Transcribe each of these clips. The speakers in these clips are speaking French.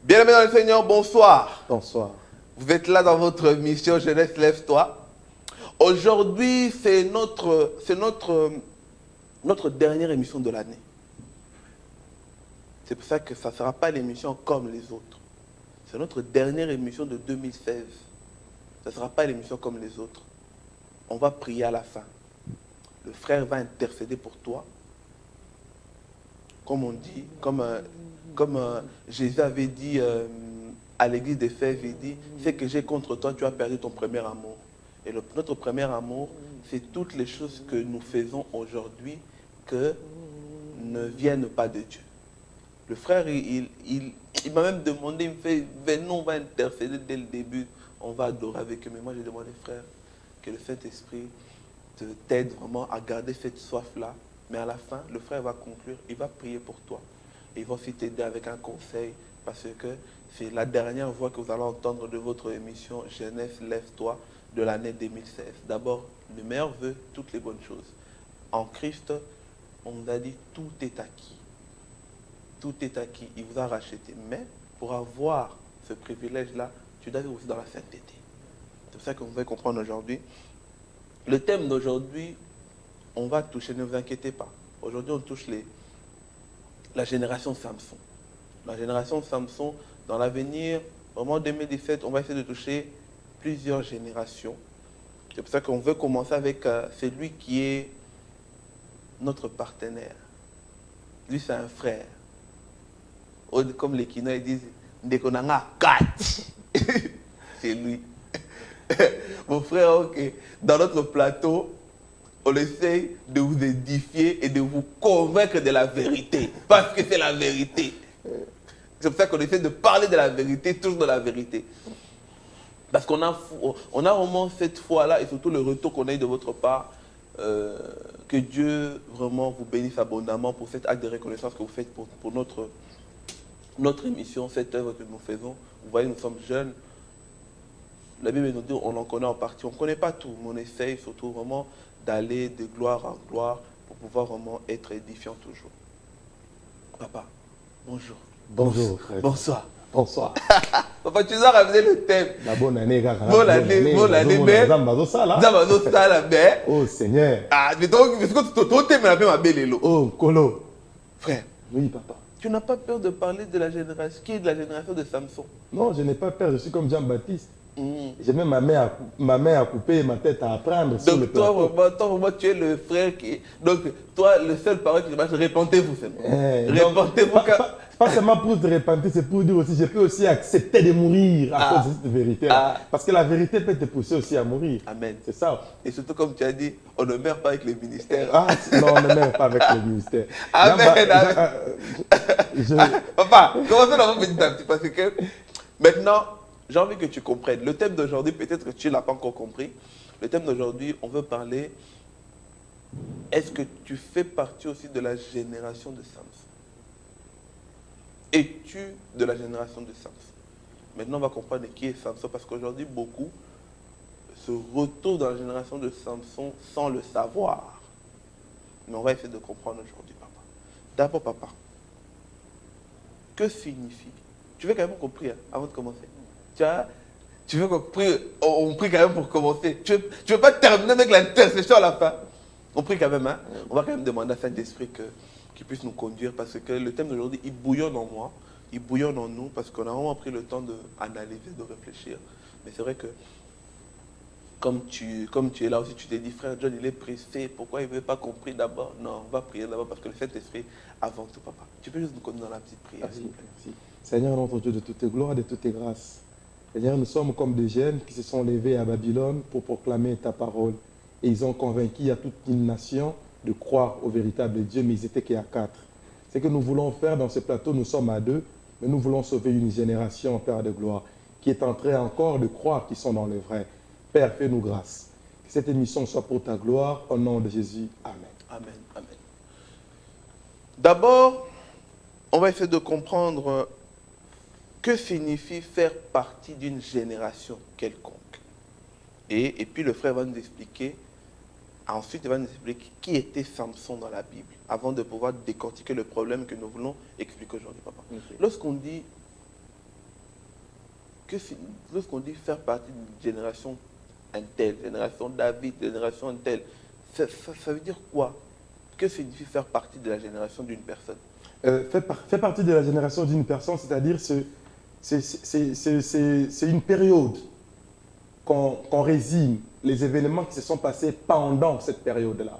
Bien-aimés dans le Seigneur, bonsoir. Bonsoir. Vous êtes là dans votre mission Jeunesse, lève-toi. Aujourd'hui, c'est notre dernière émission de l'année. C'est pour ça que ça ne sera pas l'émission comme les autres. C'est notre dernière émission de 2016. Ça ne sera pas l'émission comme les autres. On va prier à la fin. Le frère va intercéder pour toi. Comme on dit, comme Jésus avait dit à l'église d'Éphèse, il dit, c'est que j'ai contre toi, tu as perdu ton premier amour. Et notre premier amour, c'est toutes les choses que nous faisons aujourd'hui que ne viennent pas de Dieu. Le frère, il m'a même demandé, il me fait, venons, on va intercéder dès le début, on va adorer avec eux. Mais moi, j'ai demandé, frère, que le Saint-Esprit t'aide vraiment à garder cette soif-là. Mais à la fin, le frère va conclure, il va prier pour toi. Et il va aussi t'aider avec un conseil, parce que c'est la dernière voix que vous allez entendre de votre émission Jeunesse, lève-toi de l'année 2016. D'abord, le meilleur vœu, toutes les bonnes choses. En Christ, on nous a dit, tout est acquis. Tout est acquis, il vous a racheté. Mais pour avoir ce privilège-là, tu dois être aussi dans la sainteté. C'est ça qu'on va comprendre aujourd'hui. Le thème d'aujourd'hui, on va toucher, ne vous inquiétez pas. Aujourd'hui, on touche la génération Samson. La génération Samson, dans l'avenir, vraiment en 2017, on va essayer de toucher plusieurs générations. C'est pour ça qu'on veut commencer avec celui qui est notre partenaire. Lui, c'est un frère. Comme les Kinois disent, Ndekonanga 4. C'est lui. Mon frère, ok. Dans notre plateau, on essaye de vous édifier et de vous convaincre de la vérité. Parce que c'est la vérité. C'est pour ça qu'on essaie de parler de la vérité, toujours de la vérité. Parce qu'on a vraiment cette foi-là et surtout le retour qu'on a eu de votre part. Que Dieu vraiment vous bénisse abondamment pour cet acte de reconnaissance que vous faites pour notre émission, cette œuvre que nous faisons. Vous voyez, nous sommes jeunes. La Bible nous dit on en connaît en partie. On ne connaît pas tout, mais on essaye surtout vraiment d'aller de gloire en gloire pour pouvoir vraiment être édifiant toujours. Papa, bonjour. Bonjour, frère. Bonsoir. Bonsoir. Papa, tu nous as ramené le thème. La bonne année, gars. Bonne année, mais... mais... Oh, Seigneur. Ah, mais ton thème est ma belle. Oh, Kolo. Frère. Oui, papa. Tu n'as pas peur de parler de la génération, qui est de la génération de Samson? Non, je n'ai pas peur. Je suis comme Jean-Baptiste. J'ai même ma main à couper et ma tête à prendre sur le plateau. Donc toi, vraiment, tu es le frère qui... Donc, toi, le seul parole qui marche, répentez-vous seulement. Répentez-vous. Pas seulement pour se repentir, c'est pour dire aussi, je peux aussi accepter de mourir à cause de cette vérité. Parce que la vérité peut te pousser aussi à mourir. Amen. C'est ça. Et surtout, comme tu as dit, on ne meurt pas avec les ministères. Non, on ne meurt pas avec les ministères. Amen. Papa, commençons d'abord petit à petit, parce que maintenant, j'ai envie que tu comprennes. Le thème d'aujourd'hui, peut-être que tu ne l'as pas encore compris. Le thème d'aujourd'hui, on veut parler, est-ce que tu fais partie aussi de la génération de Samson? Es-tu de la génération de Samson? Maintenant, on va comprendre qui est Samson, parce qu'aujourd'hui, beaucoup se retrouvent dans la génération de Samson sans le savoir. Mais on va essayer de comprendre aujourd'hui, papa. D'abord, papa, que signifie? Tu veux quand même qu'on prie avant de commencer? Tu veux qu'on prie? On prie quand même pour commencer. Tu veux pas terminer avec l'intercession à la fin? On prie quand même, hein? On va quand même demander à Saint-Esprit qu'il puisse nous conduire, parce que le thème d'aujourd'hui, il bouillonne en moi, il bouillonne en nous, parce qu'on a vraiment pris le temps d'analyser, de réfléchir. Mais c'est vrai que, comme tu es là aussi, tu t'es dit, frère John, il est pressé, pourquoi il ne veut pas qu'on prie d'abord? Non, on va prier d'abord, parce que le Saint-Esprit, avant tout, papa. Tu peux juste nous conduire dans la petite prière, s'il vous plaît. Merci. Seigneur, notre Dieu, de toutes tes gloires, de toutes tes grâces. Seigneur, nous sommes comme des jeunes qui se sont levés à Babylone pour proclamer ta parole. Et ils ont convaincu à toute une nation de croire au véritable Dieu, mais ils étaient qu'à 4. Ce que nous voulons faire dans ce plateau, nous sommes à 2, mais nous voulons sauver une génération, Père de gloire, qui est en train encore de croire qu'ils sont dans le vrai. Père, fais-nous grâce. Que cette émission soit pour ta gloire, au nom de Jésus. Amen. Amen. Amen. D'abord, on va essayer de comprendre que signifie faire partie d'une génération quelconque. Et puis le frère va nous expliquer, ensuite il va nous expliquer qui était Samson dans la Bible, avant de pouvoir décortiquer le problème que nous voulons expliquer aujourd'hui, papa. Okay. Lorsqu'on dit lorsqu'on dit faire partie d'une génération un tel, génération David, génération un tel, ça veut dire quoi? Que signifie faire partie de la génération d'une personne? Fait partie de la génération d'une personne, c'est-à-dire c'est une période qu'on résume les événements qui se sont passés pendant cette période-là.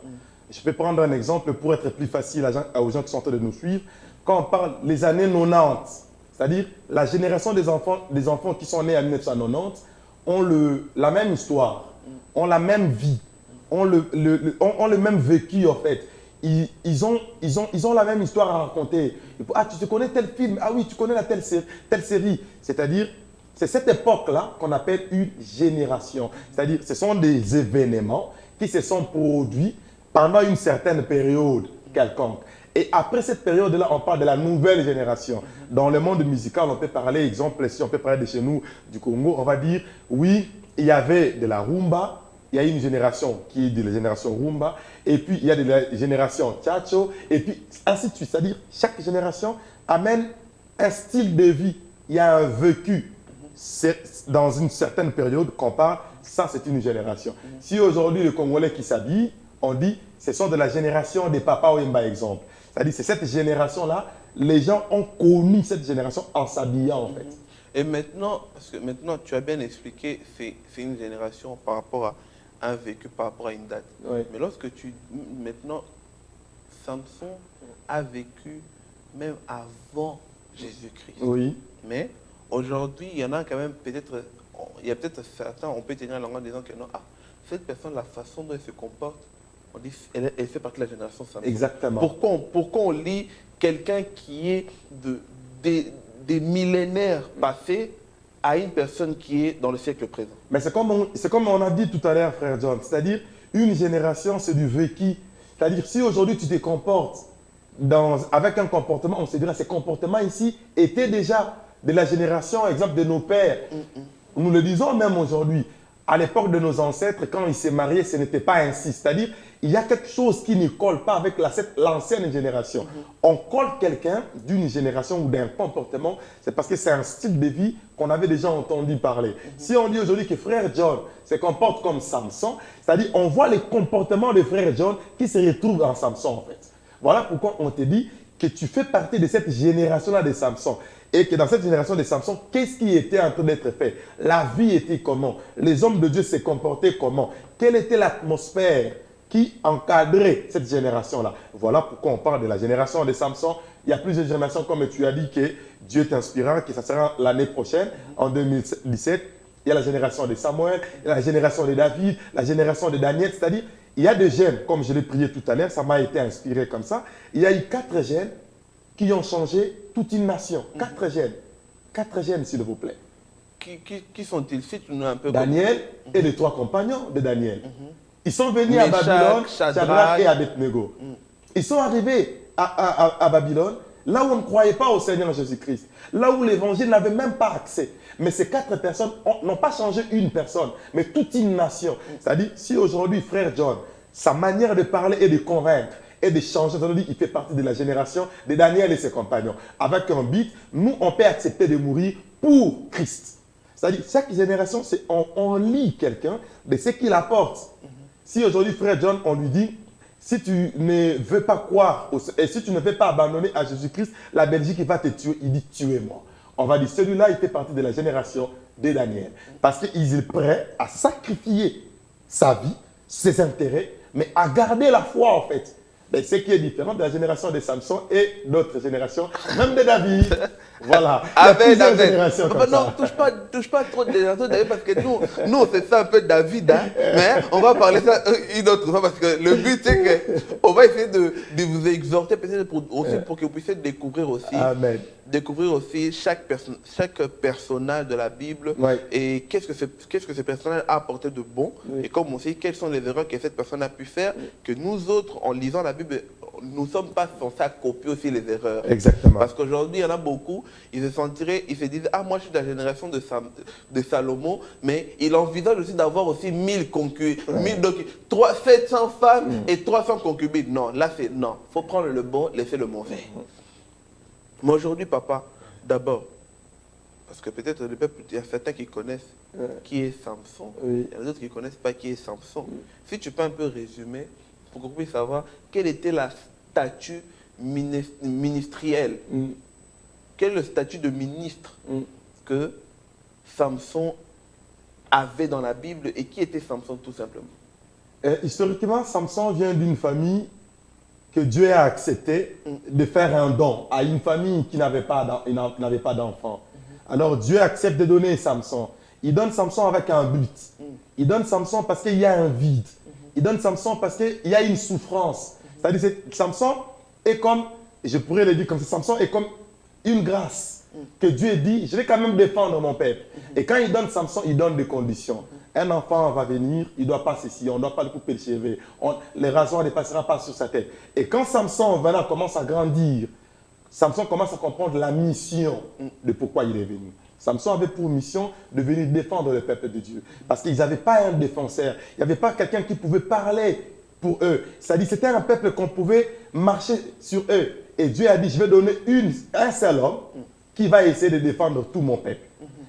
Je peux prendre un exemple pour être plus facile aux gens qui sont en train de nous suivre. Quand on parle des années 90, c'est-à-dire la génération des enfants qui sont nés en 1990 ont la même histoire, ont la même vie, ont le même vécu en fait. Ils ont la même histoire à raconter. Ah, tu connais tel film? Ah oui, tu connais telle série. C'est-à-dire, c'est cette époque-là qu'on appelle une génération. C'est-à-dire, ce sont des événements qui se sont produits pendant une certaine période quelconque. Et après cette période-là, on parle de la nouvelle génération. Dans le monde musical, on peut parler, exemple, si on peut parler de chez nous, du Congo, on va dire, oui, il y avait de la rumba, il y a une génération qui est de la génération rumba, et puis il y a de la génération tchatcho, et puis ainsi de suite. C'est-à-dire, chaque génération amène un style de vie, il y a un vécu. C'est dans une certaine période qu'on parle, ça c'est une génération. Si aujourd'hui le Congolais qui s'habille, on dit, ce sont de la génération des Papa Wemba, exemple. C'est-à-dire, c'est cette génération-là, les gens ont connu cette génération en s'habillant, en fait. Et maintenant, parce que maintenant, tu as bien expliqué, c'est une génération par rapport à un vécu, par rapport à une date. Oui. Mais lorsque maintenant, Samson a vécu même avant Jésus-Christ. Oui. Mais aujourd'hui, il y en a quand même peut-être, il y a peut-être certains, on peut tenir la langue en disant que non, cette personne, la façon dont elle se comporte, on dit, elle fait partie de la génération Samson. Exactement. Pourquoi on lit quelqu'un qui est des millénaires passés à une personne qui est dans le siècle présent? Mais c'est comme on a dit tout à l'heure, frère John, c'est-à-dire une génération, c'est du vécu. C'est-à-dire si aujourd'hui tu te comportes avec un comportement, on se dirait ces comportements ici étaient déjà de la génération, exemple, de nos pères. Nous le disons même aujourd'hui. À l'époque de nos ancêtres, quand ils se mariaient, ce n'était pas ainsi. C'est-à-dire, il y a quelque chose qui ne colle pas avec l'ancienne génération. On colle quelqu'un d'une génération ou d'un comportement, c'est parce que c'est un style de vie qu'on avait déjà entendu parler. Si on dit aujourd'hui que frère John se comporte comme Samson, c'est-à-dire on voit les comportements de frère John qui se retrouvent en Samson en fait. Voilà pourquoi on te dit que tu fais partie de cette génération-là de Samson. Et que dans cette génération de Samson, qu'est-ce qui était en train d'être fait? La vie était comment? Les hommes de Dieu se comportaient comment? Quelle était l'atmosphère qui encadrait cette génération-là? Voilà pourquoi on parle de la génération de Samson. Il y a plusieurs générations, comme tu as dit, que Dieu t'inspirera, que ça sera l'année prochaine, en 2017. Il y a la génération de Samuel, il y a la génération de David, la génération de Daniel. C'est-à-dire, il y a des jeunes, comme je l'ai prié tout à l'heure, ça m'a été inspiré comme ça. Il y a eu 4 jeunes qui ont changé toute une nation. 4 jeunes. 4 jeunes, s'il vous plaît. Qui sont-ils? Cite-nous un peu. Daniel et les 3 compagnons de Daniel. Ils sont venus à Babylone, Shadrach et Abednego. Ils sont arrivés à Babylone, là où on ne croyait pas au Seigneur Jésus-Christ. Là où l'évangile n'avait même pas accès. Mais ces 4 personnes n'ont pas changé une personne, mais toute une nation. C'est-à-dire, si aujourd'hui, frère John, sa manière de parler et de convaincre, et de changer. Il fait partie de la génération de Daniel et ses compagnons. Avec un but, nous, on peut accepter de mourir pour Christ. C'est-à-dire, chaque génération, on lit quelqu'un de ce qu'il apporte. Si aujourd'hui, frère John, on lui dit, si tu ne veux pas croire, et si tu ne veux pas abandonner à Jésus-Christ, la Belgique va te tuer. Il dit, tuez-moi. On va dire, celui-là, il fait partie de la génération de Daniel. Parce qu'il est prêt à sacrifier sa vie, ses intérêts, mais à garder la foi, en fait. Mais ce qui est différent de la génération de Samson et d'autres générations, même de David. Voilà. Amen. Non, touche pas trop de générations David parce que nous on fait ça un peu David, hein, mais on va parler ça une autre fois parce que le but c'est qu'on va essayer de vous exhorter peut-être aussi pour que vous puissiez découvrir aussi. Amen. Découvrir aussi chaque personnage de la Bible et qu'est-ce que ce personnage a apporté de bon et comme aussi quelles sont les erreurs que cette personne a pu faire que nous autres en lisant la Bible nous ne sommes pas censés copier aussi les erreurs. Exactement. Parce qu'aujourd'hui il y en a beaucoup, ils se disent ah moi je suis de la génération de Salomon mais il envisage aussi d'avoir aussi 1000 concubines, 700 femmes et 300 concubines. Non, là c'est non, il faut prendre le bon, laisser le mauvais. Mais aujourd'hui, papa, d'abord, Parce que peut-être le peuple, il y a certains qui connaissent qui est Samson, Oui. il y en a d'autres qui ne connaissent pas qui est Samson. Si tu peux un peu résumer, pour qu'on puisse savoir quelle était la statut ministériel, quel est le statut de ministre que Samson avait dans la Bible et qui était Samson tout simplement. Historiquement, Samson vient d'une famille que Dieu a accepté de faire un don à une famille qui n'avait pas d'enfants. Alors Dieu accepte de donner Samson. Il donne Samson avec un but. Il donne Samson parce qu'il y a un vide. Il donne Samson parce qu'il y a une souffrance. C'est-à-dire que Samson est comme, je pourrais le dire comme ça, Samson est comme une grâce que Dieu dit, je vais quand même défendre mon peuple. Et quand il donne Samson, il donne des conditions. Un enfant va venir, il ne doit pas ceci, on ne doit pas le couper le cheveu, les rasoirs ne passeront pas sur sa tête. Et quand Samson commence à grandir, Samson commence à comprendre la mission de pourquoi il est venu. Samson avait pour mission de venir défendre le peuple de Dieu. Parce qu'ils n'avaient pas un défenseur, il n'y avait pas quelqu'un qui pouvait parler pour eux. C'est-à-dire c'était un peuple qu'on pouvait marcher sur eux. Et Dieu a dit, je vais donner un seul homme qui va essayer de défendre tout mon peuple.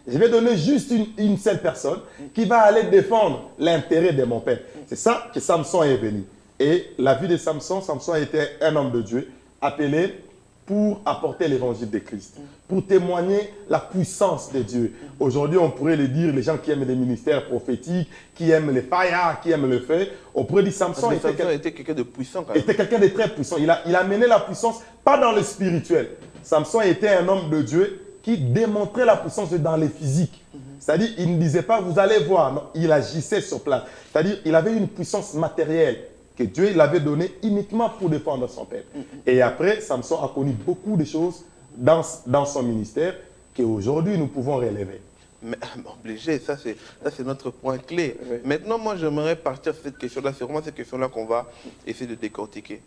Je vais donner juste une seule personne qui va aller défendre l'intérêt de mon peuple. C'est ça que Samson est venu. Et la vie de Samson, Samson était un homme de Dieu, appelé pour apporter l'évangile de Christ, pour témoigner la puissance de Dieu. Aujourd'hui, on pourrait le dire, les gens qui aiment les ministères prophétiques, qui aiment les fire, qui aiment le feu, on pourrait dire Samson était quelqu'un de puissant quand même. Était quelqu'un de très puissant. Il a mené la puissance, pas dans le spirituel. Samson était un homme de Dieu qui démontrait la puissance dans les physiques. C'est-à-dire, il ne disait pas, vous allez voir, non, il agissait sur place. C'est-à-dire, il avait une puissance matérielle que Dieu l'avait donnée uniquement pour défendre son peuple. Et après, Samson a connu beaucoup de choses dans son ministère qu'aujourd'hui, nous pouvons relever. Mais obligé, ça c'est notre point clé. Oui. Maintenant, moi, j'aimerais partir sur cette question-là. C'est vraiment cette question-là qu'on va essayer de décortiquer.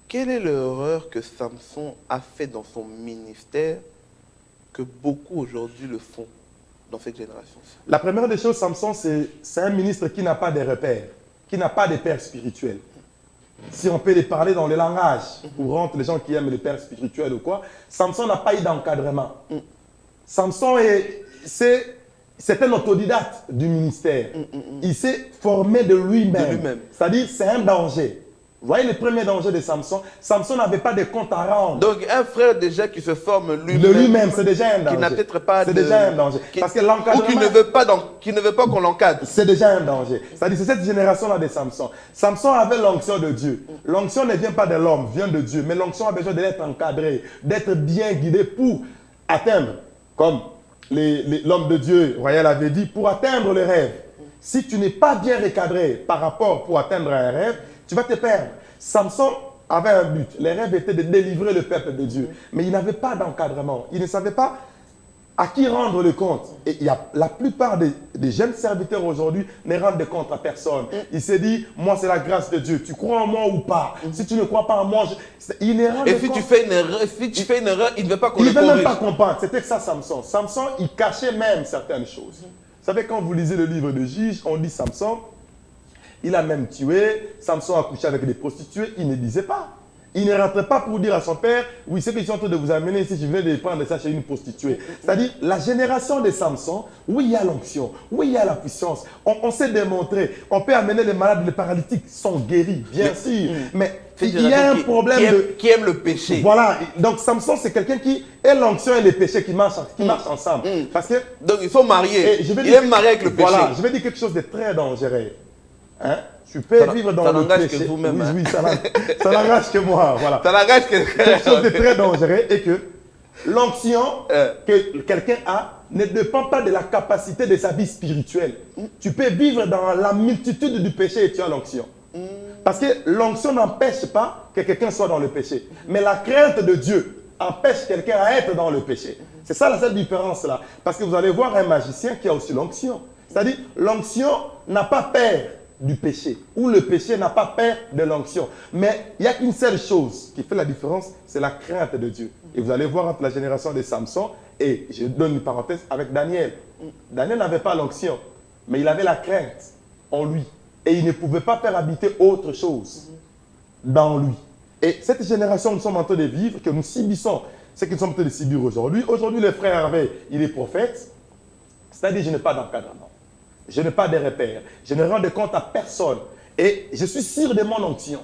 Quelle est l'erreur que Samson a fait dans son ministère que beaucoup aujourd'hui le font dans cette génération? La première des choses, Samson, c'est un ministre qui n'a pas de repères, qui n'a pas de pères spirituels. Si on peut les parler dans le langage courant, les gens qui aiment les pères spirituels ou quoi, Samson n'a pas eu d'encadrement. Samson, c'est un autodidacte du ministère. Il s'est formé de lui-même. C'est-à-dire, c'est un danger. Vous voyez le premier danger de Samson? Samson n'avait pas de compte à rendre. Donc, un frère déjà qui se forme lui-même. De lui-même, c'est déjà un danger. Qui n'a peut-être pas C'est déjà un danger. Parce que l'encadrement... Ou qui ne veut pas qu'on l'encadre. C'est déjà un danger. C'est-à-dire, c'est cette génération-là de Samson. Samson avait l'onction de Dieu. L'onction ne vient pas de l'homme, vient de Dieu. Mais l'onction a besoin d'être encadrée, d'être bien guidée pour atteindre, comme l'homme de Dieu, Royal avait dit, pour atteindre le rêve. Si tu n'es pas bien recadré par rapport pour atteindre un rêve, tu vas te perdre. Samson avait un but. Le rêve était de délivrer le peuple de Dieu. Mais il n'avait pas d'encadrement. Il ne savait pas à qui rendre le compte. Et la plupart des jeunes serviteurs aujourd'hui ne rendent de compte à personne. Il s'est dit, moi c'est la grâce de Dieu. Tu crois en moi ou pas? Si tu ne crois pas en moi, il ne rend de compte. Et si tu fais une erreur, il ne veut pas qu'on le corrige. Il ne veut même pas comprendre. C'était ça Samson. Samson, il cachait même certaines choses. Vous savez, quand vous lisez le livre de Juges, on dit Samson, il a même tué, Samson a couché avec des prostituées, il ne disait pas. Il ne rentrait pas pour dire à son père, oui, c'est que je suis en train de vous amener ici, je venais de prendre ça chez une prostituée. C'est-à-dire, la génération de Samson, oui, il y a l'onction, oui, il y a la puissance. On s'est démontré, on peut amener les malades, les paralytiques sont guéris, bien sûr. Mais il y a un problème qui aime le péché. Voilà, donc Samson, c'est quelqu'un qui est l'onction et le péché qui marchent ensemble. Parce que, donc, ils sont mariés. Il est marié avec le péché. Voilà, je vais dire quelque chose de très dangereux. Hein? Tu peux vivre dans le péché. Que vous-même. Oui, ça n'engage que moi. Voilà. Ça n'engage que quelque chose de très dangereux et que l'onction que quelqu'un a ne dépend pas de la capacité de sa vie spirituelle. Tu peux vivre dans la multitude du péché et tu as l'onction. Parce que l'onction n'empêche pas que quelqu'un soit dans le péché. Mais la crainte de Dieu empêche quelqu'un à être dans le péché. C'est ça la seule différence là. Parce que vous allez voir un magicien qui a aussi l'onction. C'est-à-dire, l'onction n'a pas peur du péché, ou le péché n'a pas peur de l'onction. Mais il n'y a qu'une seule chose qui fait la différence, c'est la crainte de Dieu. Et vous allez voir entre la génération de Samson et, je donne une parenthèse, avec Daniel. Daniel n'avait pas l'onction, mais il avait la crainte en lui. Et il ne pouvait pas faire habiter autre chose dans lui. Et cette génération, nous sommes en train de vivre, que nous subissons ce qui nous semble de subir aujourd'hui. Aujourd'hui, le frère Hervé, il est prophète. C'est-à-dire, je n'ai pas d'encadrement. Je n'ai pas de repères. Je ne rends de compte à personne. Et je suis sûr de mon onction.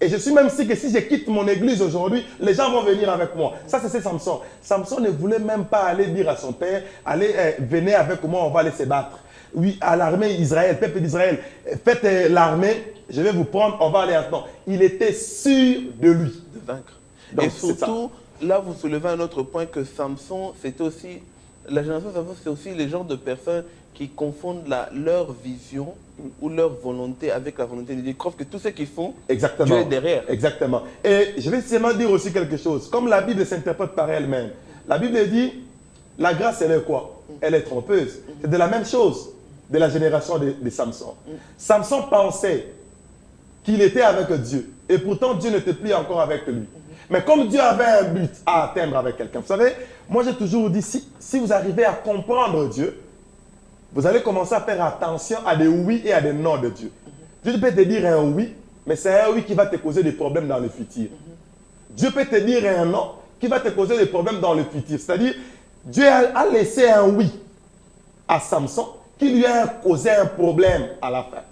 Et je suis même sûr que si je quitte mon église aujourd'hui, les gens vont venir avec moi. Ça, c'est Samson. Samson ne voulait même pas aller dire à son père, allez, venez avec moi, on va aller se battre. Oui, à l'armée Israël, peuple d'Israël, faites l'armée, je vais vous prendre, on va aller maintenant. Il était sûr de lui. De vaincre. Donc, et surtout, là, vous soulevez un autre point que Samson, c'était aussi, la génération Samson, c'est aussi les genres de personnes qui confondent leur vision ou leur volonté avec la volonté de Dieu. Ils croient que tout ce qu'ils font, exactement, Dieu est derrière. Exactement. Et je vais seulement dire aussi quelque chose. Comme la Bible s'interprète par elle-même, la Bible dit, la grâce, elle est quoi? Elle est trompeuse. C'est de la même chose de la génération de Samson. Samson pensait qu'il était avec Dieu. Et pourtant, Dieu n'était plus encore avec lui. Mais comme Dieu avait un but à atteindre avec quelqu'un, vous savez, moi j'ai toujours dit, si vous arrivez à comprendre Dieu, vous allez commencer à faire attention à des oui et à des non de Dieu. Dieu peut te dire un oui, mais c'est un oui qui va te causer des problèmes dans le futur. Dieu peut te dire un non qui va te causer des problèmes dans le futur. C'est-à-dire, Dieu a laissé un oui à Samson qui lui a causé un problème à la fin.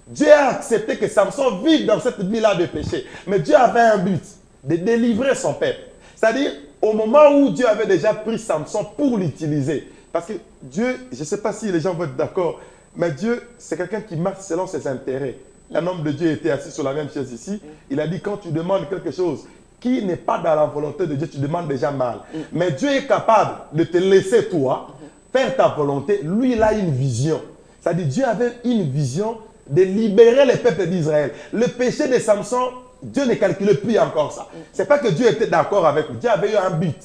Dieu a accepté que Samson vive dans cette vie-là de péché. Mais Dieu avait un but, de délivrer son peuple. C'est-à-dire, au moment où Dieu avait déjà pris Samson pour l'utiliser, parce que Dieu, je ne sais pas si les gens vont être d'accord, mais Dieu, c'est quelqu'un qui marche selon ses intérêts. Un homme de Dieu était assis sur la même chaise ici. Il a dit, quand tu demandes quelque chose qui n'est pas dans la volonté de Dieu, tu demandes déjà mal. Mais Dieu est capable de te laisser toi faire ta volonté. Lui, il a une vision. C'est-à-dire, Dieu avait une vision de libérer les peuples d'Israël. Le péché de Samson, Dieu ne calculait plus encore ça. Ce n'est pas que Dieu était d'accord avec lui. Dieu avait eu un but.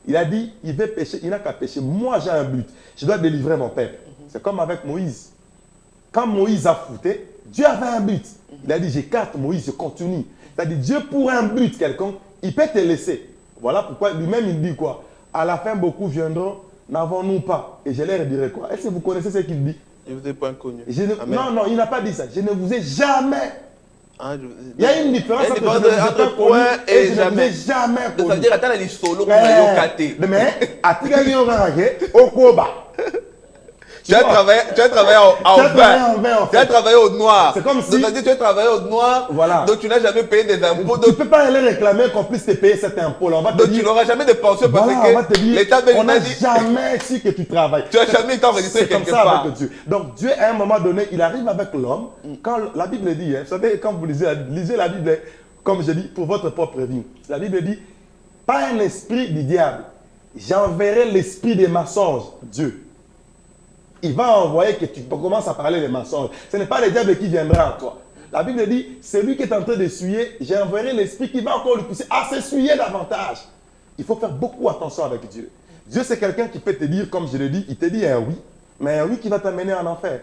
Il a dit, il veut pécher, il n'a qu'à pécher. Moi, j'ai un but. Je dois délivrer mon peuple. C'est comme avec Moïse. Quand Moïse a fouté, Dieu avait un but. Il a dit, j'écarte Moïse, je continue. C'est-à-dire, Dieu pour un but quelconque, il peut te laisser. Voilà pourquoi lui-même, il dit quoi? À la fin, beaucoup viendront, n'avons-nous pas? Et je leur dirai quoi? Est-ce que vous connaissez ce qu'il dit? Je ne vous ai pas inconnu. Non, non, il n'a pas dit ça. Je ne vous ai jamais. Il y a une différence entre et jamais. Jamais connu. Ça veut dire attends les solo mais au Koba. Tu as travaillé au noir. C'est comme si tu as travaillé au noir. Voilà. Donc tu n'as jamais payé des impôts. Tu ne peux pas aller réclamer qu'on puisse te payer cet impôt là. Donc tu n'auras jamais de pension parce que l'État on n'a jamais su que tu travailles. Tu n'as jamais été enregistré quelque part. C'est comme ça avec Dieu. Donc Dieu à un moment donné, il arrive avec l'homme. Quand la Bible dit, vous savez, quand vous lisez la Bible, comme je dis, pour votre propre vie. La Bible dit, pas un esprit du diable. J'enverrai l'esprit des mensonges, Dieu. Il va envoyer que tu commences à parler des mensonges. Ce n'est pas le diable qui viendra en toi. La Bible dit, celui qui est en train d'essuyer, j'enverrai l'esprit qui va encore le pousser à s'essuyer davantage. Il faut faire beaucoup attention avec Dieu. Dieu, c'est quelqu'un qui peut te dire, comme je l'ai dit, il te dit un oui, mais un oui qui va t'amener en enfer.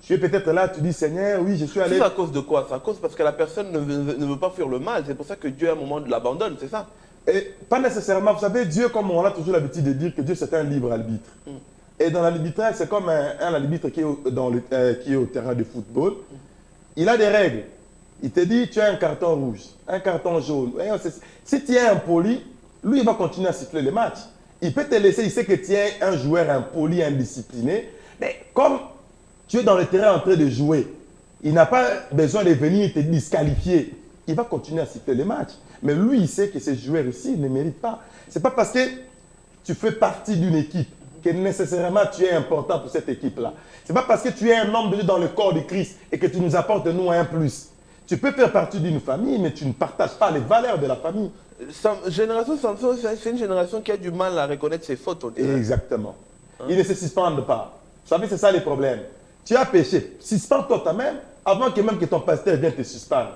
Tu es peut-être là, tu dis, Seigneur, oui, je suis allé... C'est à cause de quoi? C'est à cause parce que la personne ne veut pas fuir le mal. C'est pour ça que Dieu, à un moment, l'abandonne, c'est ça? Et pas nécessairement. Vous savez, Dieu, comme on a toujours l'habitude de dire que Dieu, c'est un libre arbitre. Et dans l'arbitrage, c'est comme un arbitre qui est au terrain de football. Il a des règles. Il te dit, tu as un carton rouge, un carton jaune. Si tu es impoli, lui, il va continuer à siffler les matchs. Il peut te laisser, il sait que tu es un joueur impoli, indiscipliné. Mais comme tu es dans le terrain en train de jouer, il n'a pas besoin de venir te disqualifier. Il va continuer à siffler les matchs. Mais lui, il sait que ces joueurs ici ne méritent pas. Ce n'est pas parce que tu fais partie d'une équipe que nécessairement tu es important pour cette équipe-là. Ce n'est pas parce que tu es un homme de Dieu dans le corps de Christ et que tu nous apportes, nous, un plus. Tu peux faire partie d'une famille, mais tu ne partages pas les valeurs de la famille. Génération Samson, c'est une génération qui a du mal à reconnaître ses fautes. Exactement. Ils ne se suspendent pas. Vous savez, c'est ça les problèmes. Tu as péché. Suspends-toi toi-même avant que même que ton pasteur vienne te suspendre.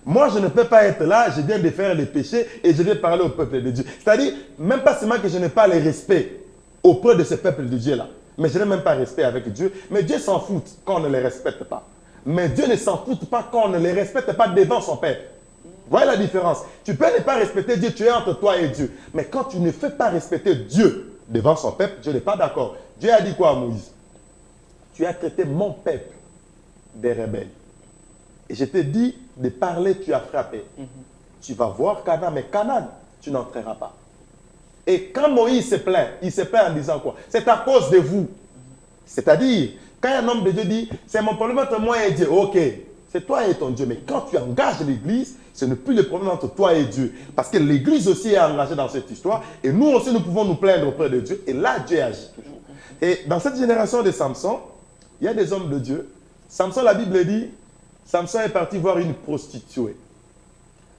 Moi, je ne peux pas être là, je viens de faire les péchés et je vais parler au peuple de Dieu. C'est-à-dire, même pas seulement que je n'ai pas le respect auprès de ce peuple de Dieu-là, mais je n'ai même pas respect avec Dieu. Mais Dieu s'en fout quand on ne les respecte pas. Mais Dieu ne s'en fout pas quand on ne les respecte pas devant son peuple. Vous voyez la différence? Tu peux ne pas respecter Dieu, tu es entre toi et Dieu. Mais quand tu ne fais pas respecter Dieu devant son peuple, Dieu n'est pas d'accord. Dieu a dit quoi à Moïse? Tu as traité mon peuple des rebelles. Et je t'ai dit de parler, tu as frappé. Tu vas voir Canaan, mais Canaan, tu n'entreras pas. Et quand Moïse il se plaint en disant quoi? C'est à cause de vous. C'est-à-dire, quand un homme de Dieu dit, c'est mon problème entre moi et Dieu, ok, c'est toi et ton Dieu. Mais quand tu engages l'Église, ce n'est plus le problème entre toi et Dieu. Parce que l'Église aussi est engagée dans cette histoire. Et nous aussi, nous pouvons nous plaindre auprès de Dieu. Et là, Dieu agit toujours. Et dans cette génération de Samson, il y a des hommes de Dieu. Samson, la Bible dit, Samson est parti voir une prostituée.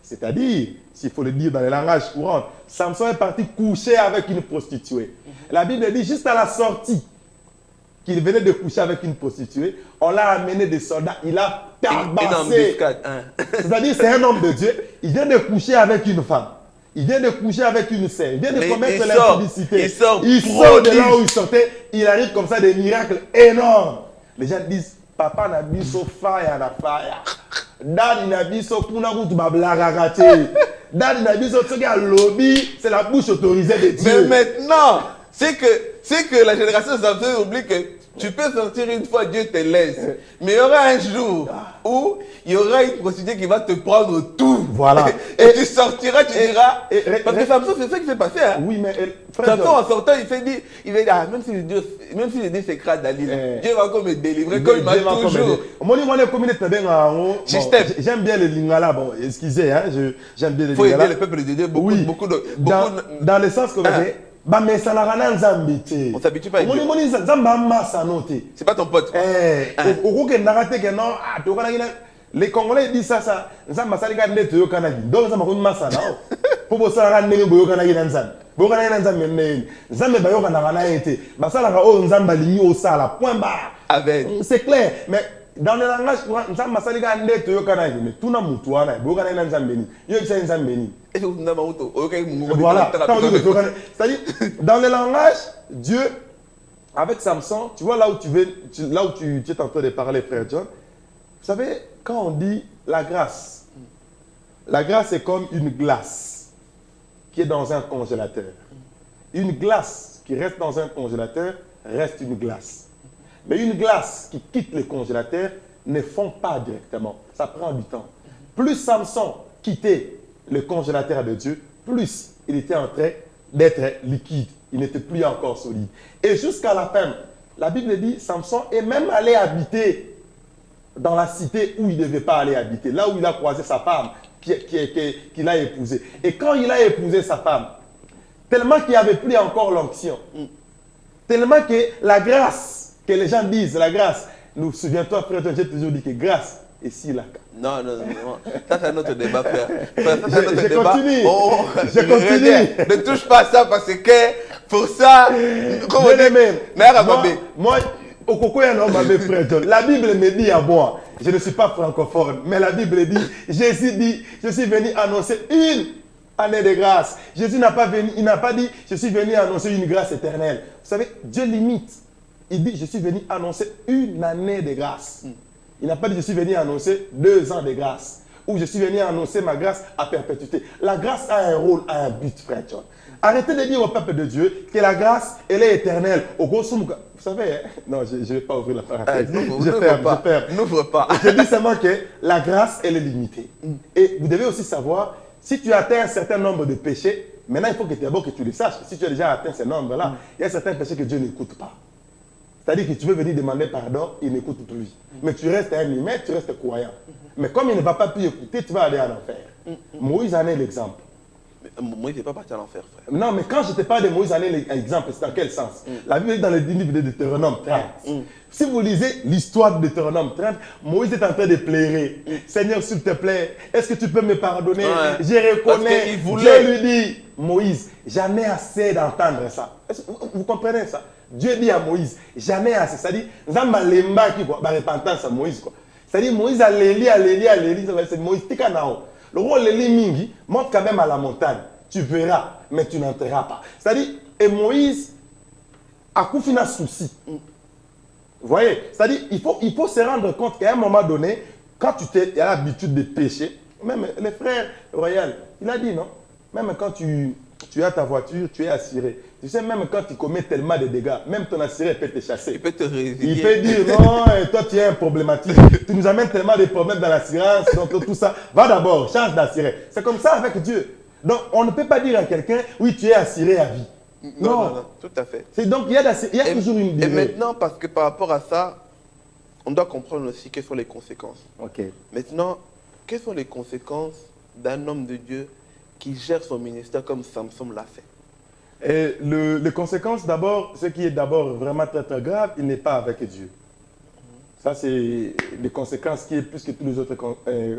C'est-à-dire, s'il faut le dire dans le langage courant, Samson est parti coucher avec une prostituée. La Bible dit, juste à la sortie, qu'il venait de coucher avec une prostituée, on l'a amené des soldats, il a tabassé. C'est-à-dire, c'est un homme de Dieu, il vient de coucher avec une femme, il vient de coucher avec une sœur, il vient de commettre l'impudicité. Il sort de là où il sortait, il arrive comme ça, des miracles énormes. Les gens disent, papa n'a bis au fire à la fire. Dad n'a bis au kuna kutu bablagagate. Dad n'a bis au lobby, c'est la bouche autorisée de Dieu. Mais maintenant, c'est que la génération Samson oublie que tu peux sortir une fois, Dieu te laisse. Mais il y aura un jour où il y aura une prostituée qui va te prendre tout. Voilà. Et tu sortiras, tu diras. Parce que Samson, c'est ça qui s'est passé. Hein? Oui, mais Samson, en sortant, il va dire, ah, même si je dis c'est grâce d'Alil, Dieu va encore me délivrer comme il m'a toujours. J'aime bien le lingala. Bon, excusez, hein, j'aime bien le lingala. Il faut aider le peuple de Dieu. Beaucoup dans le sens que on s'habitue pas à Dieu. C'est pas ton pote. Les Congolais disent ça. Donc, c'est clair. Mais dans le langage, voilà. C'est-à-dire, dans le langage, Dieu, avec Samson, tu vois là où tu es en train de parler, frère John. Vous savez, quand on dit la grâce est comme une glace qui est dans un congélateur. Une glace qui reste dans un congélateur reste une glace. Mais une glace qui quitte le congélateur ne fond pas directement. Ça prend du temps. Plus Samson quittait le congélateur de Dieu, plus il était en train d'être liquide. Il n'était plus encore solide. Et jusqu'à la fin, la Bible dit, Samson est même allé habiter dans la cité où il ne devait pas aller habiter, là où il a croisé sa femme qu'il a épousée. Et quand il a épousé sa femme, tellement qu'il n'y avait plus encore l'onction, tellement que la grâce, que les gens disent, la grâce, nous souviens-toi, frère, j'ai toujours dit que grâce est si là. Non. Ça, c'est un autre débat, frère. Je continue. Ne touche pas à ça parce que pour ça, moi, la Bible me dit à moi, je ne suis pas francophone, mais la Bible dit, Jésus dit, je suis venu annoncer une année de grâce. Jésus n'a pas dit, je suis venu annoncer une grâce éternelle. Vous savez, Dieu limite. Il dit, je suis venu annoncer une année de grâce. Il n'a pas dit, je suis venu annoncer 2 ans de grâce. Ou je suis venu annoncer ma grâce à perpétuité. La grâce a un rôle, a un but, frère John. Arrêtez de dire au peuple de Dieu que la grâce, elle est éternelle. Vous savez, hein? Non, je ne vais pas ouvrir la parenthèse. Je ferme. N'ouvre pas. Je dis seulement que la grâce, elle est limitée. Et vous devez aussi savoir, si tu atteins un certain nombre de péchés, maintenant il faut que d'abord que tu le saches. Si tu as déjà atteint ces nombres-là, il y a certains péchés que Dieu n'écoute pas. C'est-à-dire que tu veux venir demander pardon, il n'écoute plus. Mais tu restes un humain, tu restes croyant. Mais comme il ne va pas plus écouter, tu vas aller en enfer. Moïse en est l'exemple. Moïse n'est pas parti en enfer, frère. Non, mais quand je te parle de Moïse en est l'exemple, c'est dans quel sens? La Bible est dans le livre de Deutéronome 30. Si vous lisez l'histoire de Deutéronome 30, Moïse est en train de pleurer. Seigneur, s'il te plaît, est-ce que tu peux me pardonner? Je reconnais. Dieu lui dit, Moïse, j'en ai assez d'entendre ça. Vous comprenez ça? Dieu dit à Moïse, j'en ai assez. C'est-à-dire, Zamba lemba qui quoi, repentance à Moïse quoi. C'est-à-dire, Moïse a léli, c'est Moïse tika nao. Le rôle de Mingi monte quand même à la montagne. Tu verras, mais tu n'entreras pas. C'est-à-dire, et Moïse a couffé un souci. Vous voyez? C'est-à-dire, il faut se rendre compte qu'à un moment donné, quand tu as l'habitude de pécher, même les frères Royal, il a dit non, même quand tu as ta voiture, tu es assuré. Tu sais, même quand tu commets tellement de dégâts, même ton assuré peut te chasser. Il peut te résilier. Il peut dire non, toi tu es un problématique. Tu nous amènes tellement de problèmes dans l'assurance, donc tout ça. Va d'abord, change d'assuré. C'est comme ça avec Dieu. Donc, on ne peut pas dire à quelqu'un, oui, tu es assuré à vie. Non, tout à fait. C'est donc, il y a toujours une durée. Et maintenant, parce que par rapport à ça, on doit comprendre aussi quelles sont les conséquences. Ok. Maintenant, quelles sont les conséquences d'un homme de Dieu qui gère son ministère comme Samson l'a fait? Et les conséquences, d'abord, ce qui est d'abord vraiment très très grave, il n'est pas avec Dieu. Ça, c'est des conséquences qui est plus que toutes les autres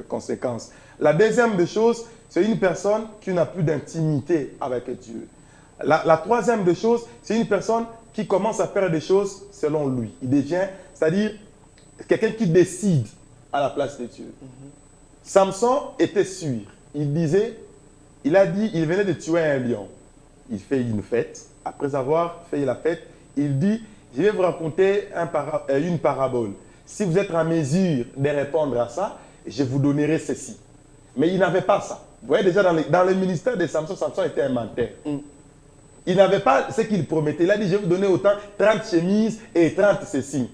conséquences. La deuxième des choses, c'est une personne qui n'a plus d'intimité avec Dieu. La troisième des choses, c'est une personne qui commence à faire des choses selon lui. Il devient, c'est-à-dire, quelqu'un qui décide à la place de Dieu. Samson était sûr. Il venait de tuer un lion. Il fait une fête. Après avoir fait la fête, il dit, je vais vous raconter une parabole. Si vous êtes en mesure de répondre à ça, je vous donnerai ceci. Mais il n'avait pas ça. Vous voyez déjà dans le ministère de Samson, Samson était un menteur. Il n'avait pas ce qu'il promettait. Il a dit, je vais vous donner autant 30 chemises et 30 ceci.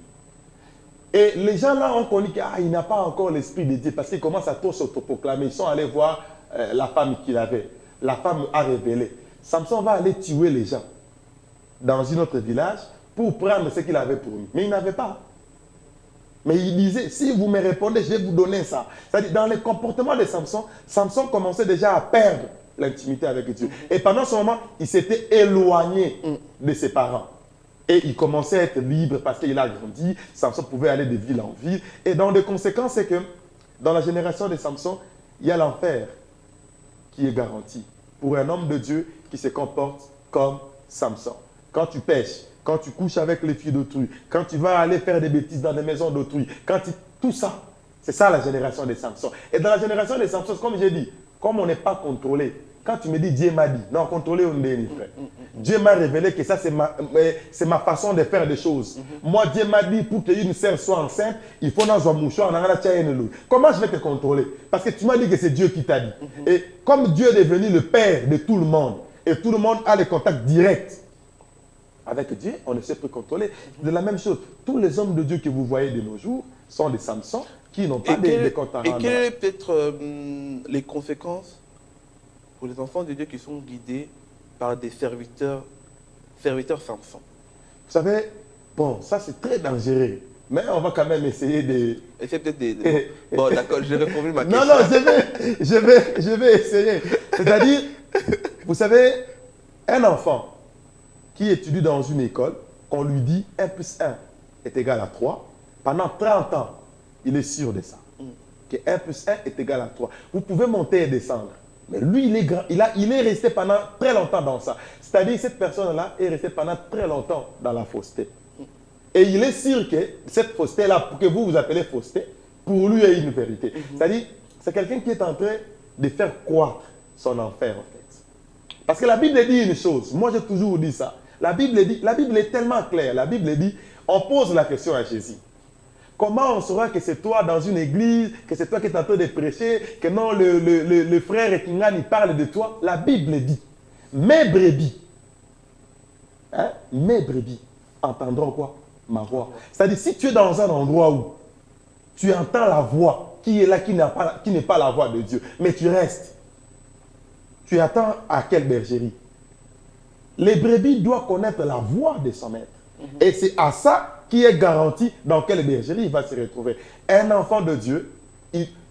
Et les gens là ont connu qu'il n'a pas encore l'esprit de Dieu parce qu'il commence à tout s'autoproclamer. Ils sont allés voir la femme qu'il avait. La femme a révélé. Samson va aller tuer les gens dans un autre village pour prendre ce qu'il avait promis. Mais il n'avait pas. Mais il disait, si vous me répondez, je vais vous donner ça. C'est-à-dire, dans le comportement de Samson, Samson commençait déjà à perdre l'intimité avec Dieu. Et pendant ce moment, il s'était éloigné de ses parents. Et il commençait à être libre parce qu'il a grandi. Samson pouvait aller de ville en ville. Et dans les conséquences, c'est que dans la génération de Samson, il y a l'enfer qui est garanti pour un homme de Dieu qui se comporte comme Samson. Quand tu pêches, quand tu couches avec les filles d'autrui, quand tu vas aller faire des bêtises dans des maisons d'autrui, tout ça, c'est ça la génération de Samson. Et dans la génération de Samson, comme j'ai dit, comme on n'est pas contrôlé, quand tu me dis Dieu m'a dit, non, contrôlé on est frère. Dieu m'a révélé que ça c'est ma façon de faire des choses. Moi, Dieu m'a dit pour que une sœur soit enceinte, il faut dans un mouchoir, comment je vais te contrôler? Parce que tu m'as dit que c'est Dieu qui t'a dit. Et comme Dieu est devenu le Père de tout le monde, et tout le monde a les contacts directs avec Dieu, on ne sait plus contrôler. De la même chose, tous les hommes de Dieu que vous voyez de nos jours sont des Samsons qui n'ont pas de comptes à rendre. Et quelles sont peut-être les conséquences pour les enfants de Dieu qui sont guidés par des serviteurs Samson? Vous savez, bon, ça c'est très dangereux. Mais on va quand même essayer de... Et c'est peut-être bon, d'accord, je reformule ma question. Non, je vais essayer. C'est-à-dire, vous savez, un enfant qui étudie dans une école, qu'on lui dit 1 plus 1 est égal à 3, pendant 30 ans, il est sûr de ça. Que 1 plus 1 est égal à 3. Vous pouvez monter et descendre. Mais lui, il est resté pendant très longtemps dans ça. C'est-à-dire que cette personne-là est restée pendant très longtemps dans la fausseté. Et il est sûr que cette fausseté-là, que vous appelez fausseté, pour lui est une vérité. C'est-à-dire, c'est quelqu'un qui est en train de faire croître son enfer, en fait. Parce que la Bible dit une chose. Moi, j'ai toujours dit ça. La Bible est tellement claire. La Bible dit, on pose la question à Jésus. Comment on saura que c'est toi dans une église, que c'est toi qui es en train de prêcher, que non, le frère Ekingan, il parle de toi? La Bible dit, mes brebis, entendront quoi? Ma voix. C'est-à-dire, si tu es dans un endroit où tu entends la voix qui est là, qui n'est pas la voix de Dieu, mais tu restes, tu attends à quelle bergerie? Les brebis doivent connaître la voix de son maître. Et c'est à ça qui est garanti dans quelle bergerie il va se retrouver. Un enfant de Dieu,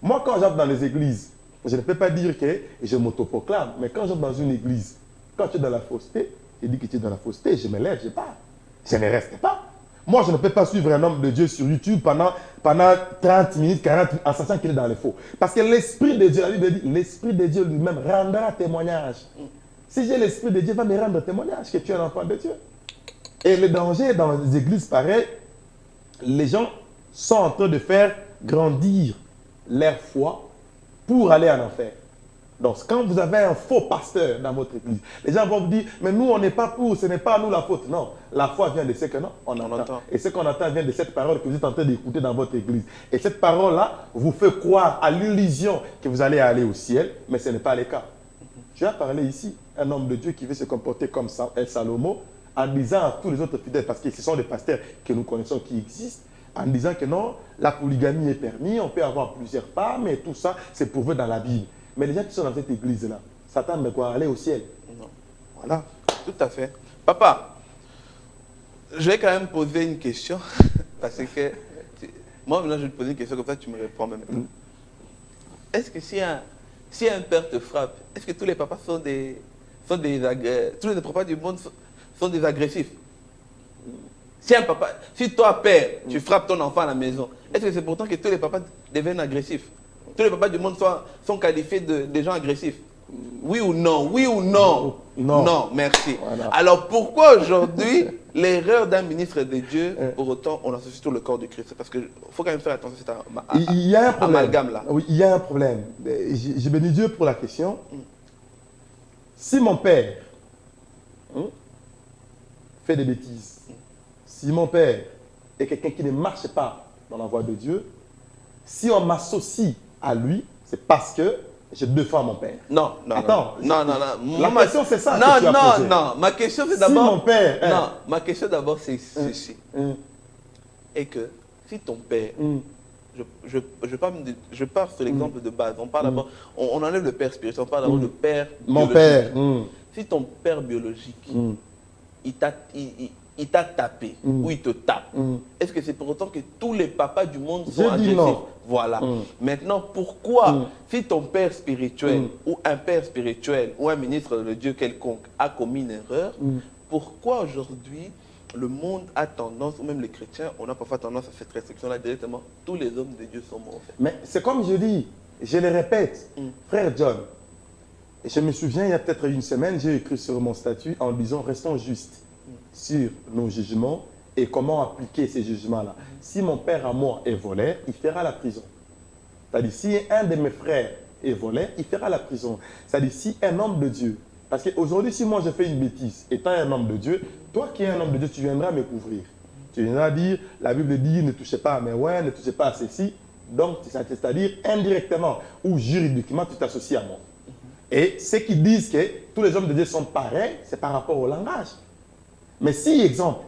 moi quand j'entre dans les églises, je ne peux pas dire que je m'autoproclame, mais quand j'entre dans une église, quand tu es dans la fausseté, je dis que tu es dans la fausseté, je me lève, je pars. Je ne reste pas. Moi, je ne peux pas suivre un homme de Dieu sur YouTube pendant 30 minutes, 40 minutes, en sachant qu'il est dans les faux. Parce que l'Esprit de Dieu, la Bible dit, l'Esprit de Dieu lui-même rendra témoignage. Si j'ai l'Esprit de Dieu, il va me rendre témoignage que tu es un enfant de Dieu. Et le danger dans les églises pareilles, les gens sont en train de faire grandir leur foi pour aller en enfer. Donc, quand vous avez un faux pasteur dans votre église, les gens vont vous dire, mais nous, on n'est pas pour, ce n'est pas à nous la faute. Non, la foi vient de ce que non, on entend. Et ce qu'on entend vient de cette parole que vous êtes en train d'écouter dans votre église. Et cette parole-là vous fait croire à l'illusion que vous allez aller au ciel, mais ce n'est pas le cas. Tu as parlé ici, un homme de Dieu qui veut se comporter comme Salomon, en disant à tous les autres fidèles, parce que ce sont des pasteurs que nous connaissons qui existent, en disant que non, la polygamie est permise, on peut avoir plusieurs femmes et tout ça, c'est prouvé dans la Bible. Mais les gens qui sont dans cette église-là, Satan, mais quoi, aller au ciel. Non. Voilà, tout à fait. Papa, je vais quand même poser une question, parce que moi, maintenant, je vais te poser une question, comme ça, tu me réponds même. Est-ce que si un père te frappe, est-ce que tous les papas tous les papas du monde sont des agressifs? Si toi, père, tu frappes ton enfant à la maison, est-ce que c'est pourtant que tous les papas deviennent agressifs? Tous les papas du monde sont qualifiés de gens agressifs? Oui ou non? Oui ou non? Non. Non, merci. Voilà. Alors pourquoi aujourd'hui l'erreur d'un ministre de Dieu, pour autant on associe tout le corps de Christ? Parce qu'il faut quand même faire attention à cet Il y a un problème. amalgame là. Oui, il y a un problème. Je bénis Dieu pour la question. Si mon père fait des bêtises, si mon père est quelqu'un qui ne marche pas dans la voie de Dieu, si on m'associe à lui, c'est parce que je défends mon père. Non. Attends. Non. La question, c'est ça. Non. Ma question, c'est d'abord. Si mon père. Non, ma question d'abord, c'est ceci. Et que si ton père. Je pars sur l'exemple de base. On parle d'abord. On enlève le père spirituel. On parle d'abord de père. Mon biologique. père. Si ton père biologique, il t'a tapé ou il te tape, est-ce que c'est pour autant que tous les papas du monde sont agressifs? Non. Voilà. Maintenant, pourquoi, si ton père spirituel ou un père spirituel ou un ministre de Dieu quelconque a commis une erreur, pourquoi aujourd'hui le monde a tendance, ou même les chrétiens, on a parfois tendance à cette restriction-là directement, tous les hommes de Dieu sont mauvais? Mais c'est comme je dis, je le répète, frère John, et je me souviens, il y a peut-être une semaine, j'ai écrit sur mon statut en disant « Restons justes sur nos jugements et comment appliquer ces jugements-là. » Si mon père à moi est voleur, il fera la prison. C'est-à-dire, si un de mes frères est voleur, il fera la prison. C'est-à-dire, si un homme de Dieu, parce qu'aujourd'hui, si moi je fais une bêtise, étant un homme de Dieu, toi qui es un homme de Dieu, tu viendras me couvrir. Tu viendras dire, la Bible dit, ne touchez pas à mes oins, ne touchez pas à ceci. Donc, c'est-à-dire indirectement ou juridiquement, tu t'associes à moi. Et ceux qui disent que tous les hommes de Dieu sont pareils, c'est par rapport au langage. Mais si, exemple,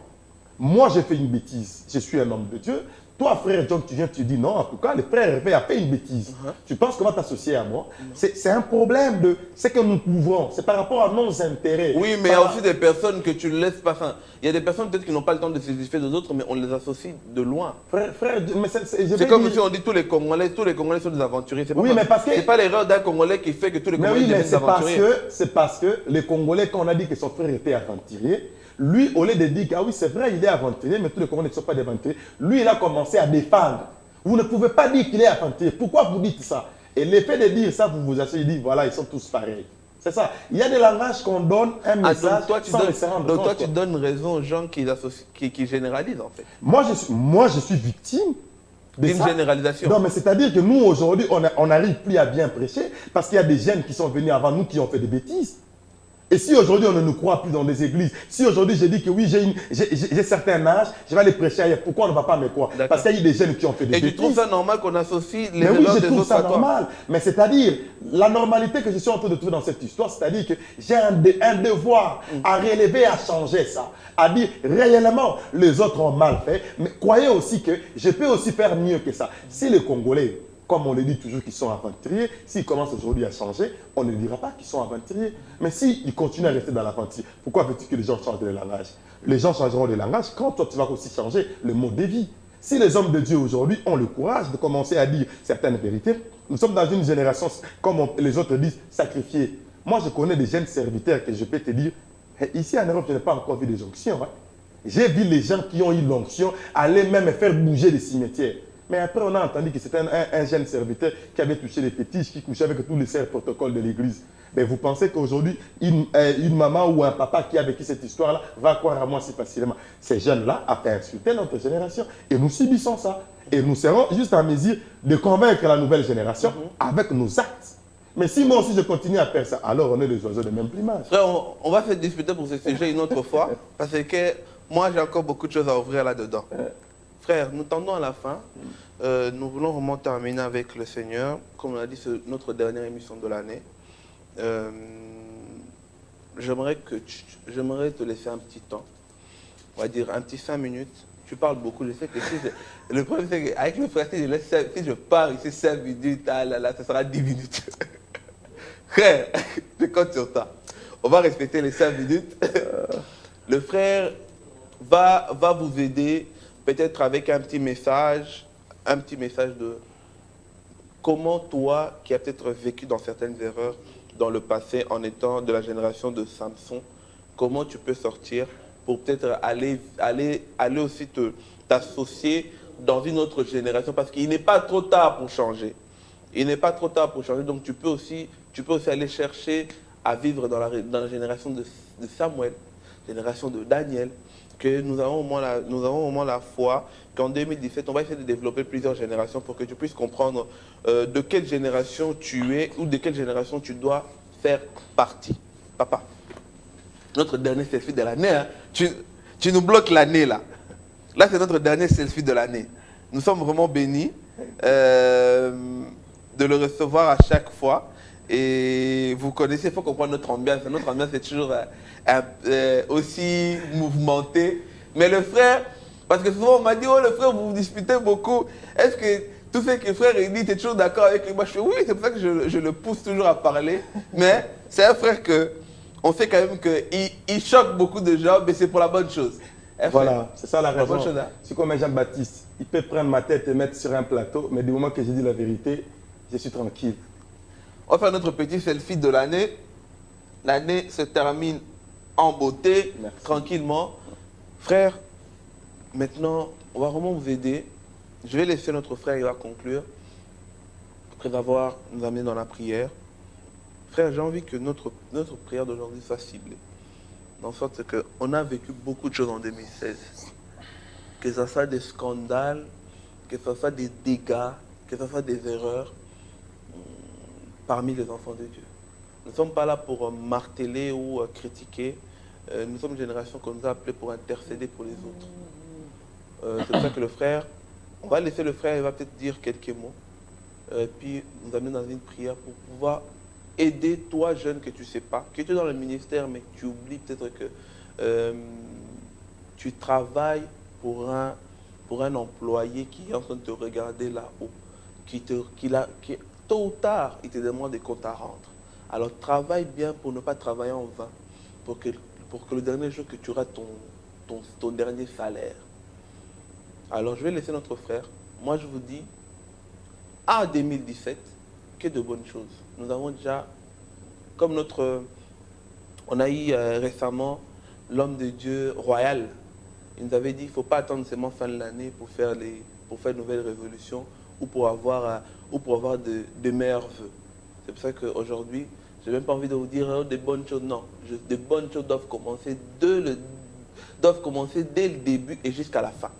moi j'ai fait une bêtise, je suis un homme de Dieu, toi frère John, tu viens, tu dis non, en tout cas, le frère Hervé a fait une bêtise. Tu penses qu'on va t'associer à moi? C'est un problème de ce que nous couvrons, c'est par rapport à nos intérêts. Oui, mais il y a aussi des personnes que tu ne laisses pas. Enfin, il y a des personnes peut-être qui n'ont pas le temps de se satisfaire des autres, mais on les associe de loin. Frère, mais c'est comme si on dit tous les Congolais sont des aventuriers. Oui, mais parce que c'est pas l'erreur d'un Congolais qui fait que tous les Congolais deviennent des aventuriers. C'est parce que les Congolais, quand on a dit que son frère était aventurier, lui, au lieu de dire, ah oui, c'est vrai, il est aventurier, mais tous les Congolais ne sont pas des aventuriers, lui, il a commencé à défendre. Vous ne pouvez pas dire qu'il est aventurier. Pourquoi vous dites ça? Et l'effet de dire ça, vous vous asseyez, il dit, voilà, ils sont tous pareils. C'est ça. Il y a des langages qu'on donne un message sans les rendre compte. Donc toi, tu donnes raison aux gens qui généralisent, en fait. Moi, je suis victime d'une généralisation. Non, mais c'est-à-dire que nous, aujourd'hui, on n'arrive plus à bien prêcher parce qu'il y a des jeunes qui sont venus avant nous qui ont fait des bêtises. Et si aujourd'hui on ne nous croit plus dans des églises, si aujourd'hui je dis que oui, j'ai certains âges, je vais aller prêcher ailleurs, pourquoi on ne va pas me croire? Parce qu'il y a eu des jeunes qui ont fait des bêtises. Et tu trouves ça normal qu'on associe les erreurs des autres à toi? Mais oui, je trouve ça normal. Mais c'est-à-dire, la normalité que je suis en train de trouver dans cette histoire, c'est-à-dire que j'ai un devoir à relever, à changer ça. À dire, réellement, les autres ont mal fait, mais croyez aussi que je peux aussi faire mieux que ça. Si les Congolais, comme on le dit toujours qu'ils sont aventuriers, s'ils commencent aujourd'hui à changer, on ne dira pas qu'ils sont aventuriers. Mais s'ils continuent à rester dans l'aventure, pourquoi veux-tu que les gens changent de langage? Les gens changeront de langage quand toi tu vas aussi changer le mode de vie. Si les hommes de Dieu aujourd'hui ont le courage de commencer à dire certaines vérités, nous sommes dans une génération, comme les autres disent, sacrifiée. Moi je connais des jeunes serviteurs que je peux te dire, ici en Europe je n'ai pas encore vu des onctions. J'ai vu les gens qui ont eu l'onction aller même faire bouger les cimetières. Mais après, on a entendu que c'était un jeune serviteur qui avait touché les fétiches, qui couchait avec tous les serfs protocoles de l'église. Mais vous pensez qu'aujourd'hui, une maman ou un papa qui a vécu cette histoire-là va croire à moi si facilement? Ces jeunes-là ont fait insulter notre génération. Et nous subissons ça. Et nous serons juste en mesure de convaincre la nouvelle génération avec nos actes. Mais si moi aussi je continue à faire ça, alors on est des oiseaux de même plumage. Frère, on va se disputer pour ce sujet une autre fois, parce que moi j'ai encore beaucoup de choses à ouvrir là-dedans. Frère, nous tendons à la fin. Nous voulons vraiment terminer avec le Seigneur. Comme on a dit, c'est notre dernière émission de l'année. J'aimerais te laisser un petit temps. On va dire un petit 5 minutes. Tu parles beaucoup. Je sais que le problème, c'est qu'avec le frère, si je pars ici 5 minutes, ah là là, ça sera 10 minutes. Frère, je compte sur toi. On va respecter les 5 minutes. Le frère va vous aider, peut-être avec un petit message de comment toi, qui as peut-être vécu dans certaines erreurs dans le passé en étant de la génération de Samson, comment tu peux sortir pour peut-être aller aussi t'associer dans une autre génération, parce qu'il n'est pas trop tard pour changer. Il n'est pas trop tard pour changer, donc tu peux aussi aller chercher à vivre dans la génération de Samuel, génération de Daniel, que nous avons au moins la foi qu'en 2017, on va essayer de développer plusieurs générations pour que tu puisses comprendre de quelle génération tu es ou de quelle génération tu dois faire partie. Papa, notre dernier selfie de l'année, hein. Tu nous bloques l'année là. Là, c'est notre dernier selfie de l'année. Nous sommes vraiment bénis de le recevoir à chaque fois. Et vous connaissez, il faut comprendre notre ambiance. Notre ambiance est toujours aussi mouvementée. Mais le frère, parce que souvent on m'a dit, oh le frère, vous vous disputez beaucoup. Est-ce que tout ce que le frère dit, tu es toujours d'accord avec lui? Moi je fais oui, c'est pour ça que je le pousse toujours à parler. Mais c'est un frère que, on sait quand même qu'il choque beaucoup de gens, mais c'est pour la bonne chose. Voilà, c'est ça la raison. Bonne chose, hein? C'est comme Jean-Baptiste. Il peut prendre ma tête et mettre sur un plateau, mais du moment que j'ai dit la vérité, je suis tranquille. On va faire notre petit selfie de l'année. L'année se termine en beauté, merci, tranquillement. Frère, maintenant, on va vraiment vous aider. Je vais laisser notre frère, il va conclure, après avoir nous amené dans la prière. Frère, j'ai envie que notre prière d'aujourd'hui soit ciblée. Dans sorte qu'on a vécu beaucoup de choses en 2016. Que ce soit des scandales, que ce soit des dégâts, que ce soit des erreurs parmi les enfants de Dieu. Nous ne sommes pas là pour marteler ou critiquer. Nous sommes une génération qu'on nous a appelés pour intercéder pour les autres. C'est pour ça que le frère, on va laisser le frère, il va peut-être dire quelques mots. Puis nous amener dans une prière pour pouvoir aider toi, jeune, que tu ne sais pas, que tu es dans le ministère, mais que tu oublies peut-être que tu travailles pour un employé qui est en train de te regarder là-haut, qui tôt ou tard, il te demande des comptes à rendre. Alors travaille bien pour ne pas travailler en vain, pour que le dernier jour que tu auras ton dernier salaire. Alors je vais laisser notre frère. Moi je vous dis, en 2017, que de bonnes choses. Nous avons déjà, comme on a eu récemment l'homme de Dieu royal. Il nous avait dit qu'il ne faut pas attendre seulement fin de l'année pour faire une nouvelle révolution ou pour avoir de meilleurs vœux. C'est pour ça qu'aujourd'hui, je n'ai même pas envie de vous dire des bonnes choses. Non, des bonnes choses doivent commencer dès le début et jusqu'à la fin.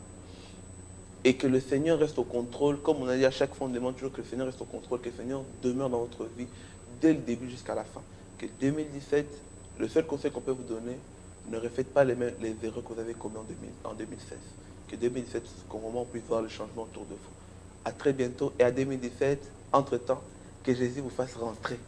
Et que le Seigneur reste au contrôle, comme on a dit à chaque fois, on demande toujours que le Seigneur reste au contrôle, que le Seigneur demeure dans votre vie dès le début jusqu'à la fin. Que 2017, le seul conseil qu'on peut vous donner, ne refaites pas les erreurs que vous avez commises en 2016. Que 2017, qu'au moment où on puisse voir le changement autour de vous. À très bientôt et à 2017, entre-temps, que Jésus vous fasse rentrer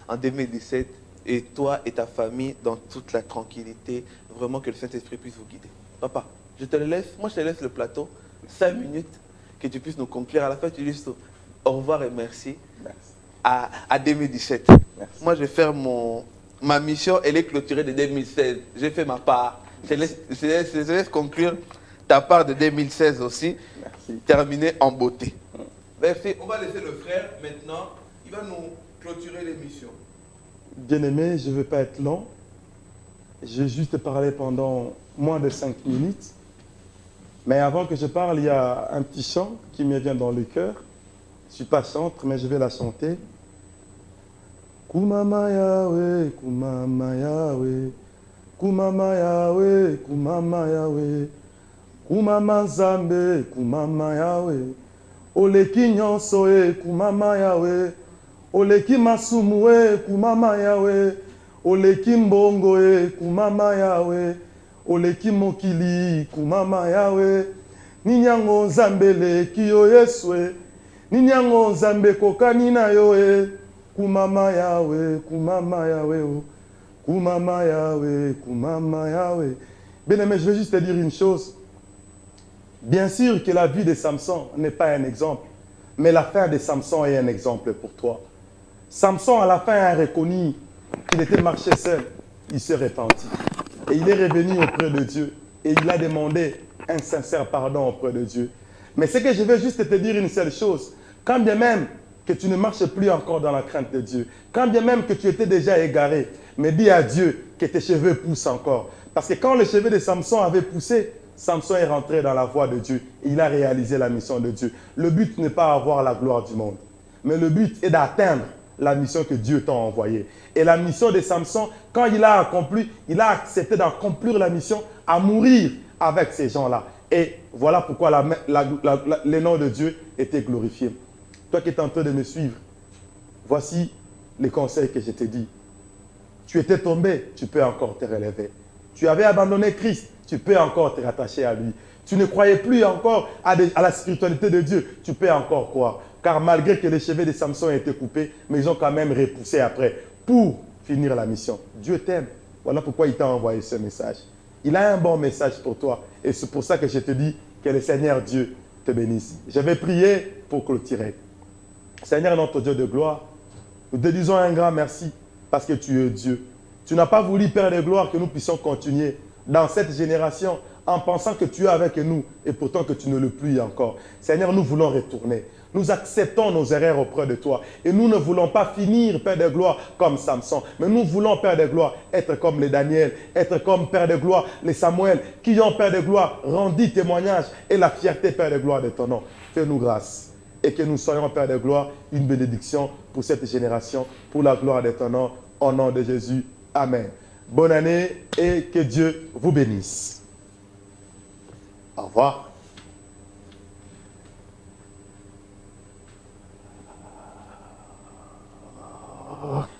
en 2017 et toi et ta famille dans toute la tranquillité, vraiment que le Saint-Esprit puisse vous guider. Papa, je te le laisse, moi je te laisse le plateau, 5 minutes, que tu puisses nous conclure. À la fin, tu dis juste au revoir et merci. À 2017. Merci. Moi, je vais faire ma mission, elle est clôturée de 2016. J'ai fait ma part. Je laisse conclure ta part de 2016 aussi. Merci. Terminée en beauté. Merci. On va laisser le frère maintenant. Il va nous clôturer l'émission. Bien-aimé, je ne veux pas être long. Je vais juste parler pendant moins de 5 minutes. Mais avant que je parle, il y a un petit chant qui me vient dans le cœur. Je ne suis pas chantre, mais je vais la chanter. Kumama Yahweh, Kumama Yahweh, Kumama Yahweh, Kumama Yahweh, Kumama Zambe, Kumama Yahweh, Oleki nyonso Kumama Yahweh, Oleki masumu Kumama Yahweh, Oleki mbongo Kumama Yahweh, Oleki mokili Kumama Yahweh, Ninyango Nzambele kiyo Yeswe, Ninyango Nzambe kokani na yo Kumama Yahweh, Kumama Yahweh, oh. Kumama Yahweh, Kumama Yahweh. Bien-aimé, je vais juste te dire une chose. Bien sûr que la vie de Samson n'est pas un exemple, mais l'affaire de Samson est un exemple pour toi. Samson, à la fin, a reconnu qu'il était marché seul. Il se repentit. Et il est revenu auprès de Dieu. Et il a demandé un sincère pardon auprès de Dieu. Mais c'est que je veux juste te dire une seule chose. Quand bien même que tu ne marches plus encore dans la crainte de Dieu, quand bien même que tu étais déjà égaré, mais dis à Dieu que tes cheveux poussent encore. Parce que quand les cheveux de Samson avaient poussé, Samson est rentré dans la voie de Dieu et il a réalisé la mission de Dieu. Le but n'est pas avoir la gloire du monde, mais le but est d'atteindre la mission que Dieu t'a envoyée. Et la mission de Samson, quand il a accompli, il a accepté d'accomplir la mission, à mourir avec ces gens-là. Et voilà pourquoi le nom de Dieu était glorifié. Toi qui es en train de me suivre, voici les conseils que je t'ai dit. Tu étais tombé, tu peux encore te relever. Tu avais abandonné Christ, tu peux encore te rattacher à lui. Tu ne croyais plus encore à la spiritualité de Dieu, tu peux encore croire. Car malgré que les cheveux de Samson aient été coupés, mais ils ont quand même repoussé après pour finir la mission. Dieu t'aime. Voilà pourquoi il t'a envoyé ce message. Il a un bon message pour toi. Et c'est pour ça que je te dis que le Seigneur Dieu te bénisse. Je vais prier pour clôturer. Seigneur, notre Dieu de gloire, nous te disons un grand merci parce que tu es Dieu. Tu n'as pas voulu, Père de gloire, que nous puissions continuer dans cette génération en pensant que tu es avec nous et pourtant que tu ne le plus encore. Seigneur, nous voulons retourner. Nous acceptons nos erreurs auprès de toi. Et nous ne voulons pas finir, Père de gloire, comme Samson. Mais nous voulons, Père de gloire, être comme les Daniel, être comme, Père de gloire, les Samuel, qui ont, Père de gloire, rendu témoignage et la fierté, Père de gloire, de ton nom. Fais-nous grâce. Et que nous soyons, Père de gloire, une bénédiction pour cette génération, pour la gloire de ton nom, au nom de Jésus. Amen. Bonne année et que Dieu vous bénisse. Au revoir. Oh.